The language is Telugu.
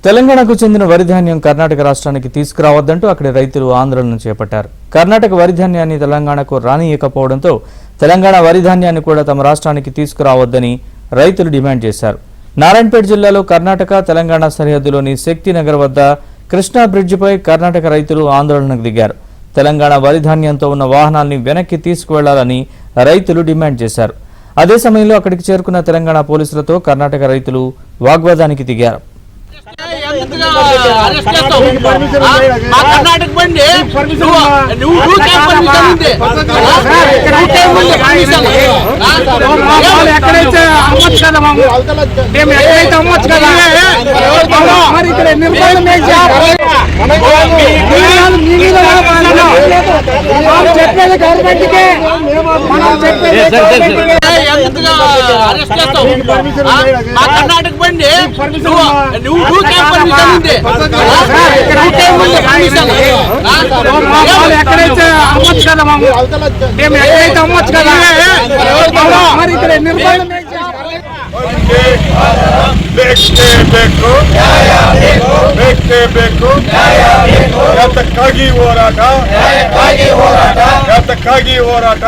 తెలంగాణకు చెందిన వరి ధాన్యం కర్ణాటక రాష్ట్రానికి తీసుకురావద్దంటూ అక్కడి రైతులు ఆందోళన చేపట్టారు. కర్ణాటక వరి ధాన్యాన్ని తెలంగాణకు రానియకపోవడంతో తెలంగాణ వరి ధాన్యాన్ని కూడా తమ రాష్ట్రానికి తీసుకురావద్దని రైతులు డిమాండ్ చేశారు. నారాయణపేట జిల్లాలో కర్ణాటక తెలంగాణ సరిహద్దులోని శక్తినగర్ వద్ద కృష్ణా బ్రిడ్జిపై కర్ణాటక రైతులు ఆందోళనకు దిగారు. తెలంగాణ వరి ధాన్యంతో ఉన్న వాహనాల్ని వెనక్కి తీసుకువెళ్లాలని రైతులు డిమాండ్ చేశారు. అదే సమయంలో అక్కడికి చేరుకున్న తెలంగాణ పోలీసులతో కర్ణాటక రైతులు వాగ్వాదానికి దిగారు. కర్ణాటక బండి ఎక్కడైతే అమ్మొచ్చు కదా మేము ఎక్కడైతే అమ్మొచ్చు కదా మరి ఇక్కడ నిర్మాణం ಬೇಕು ಹೋರಾಟ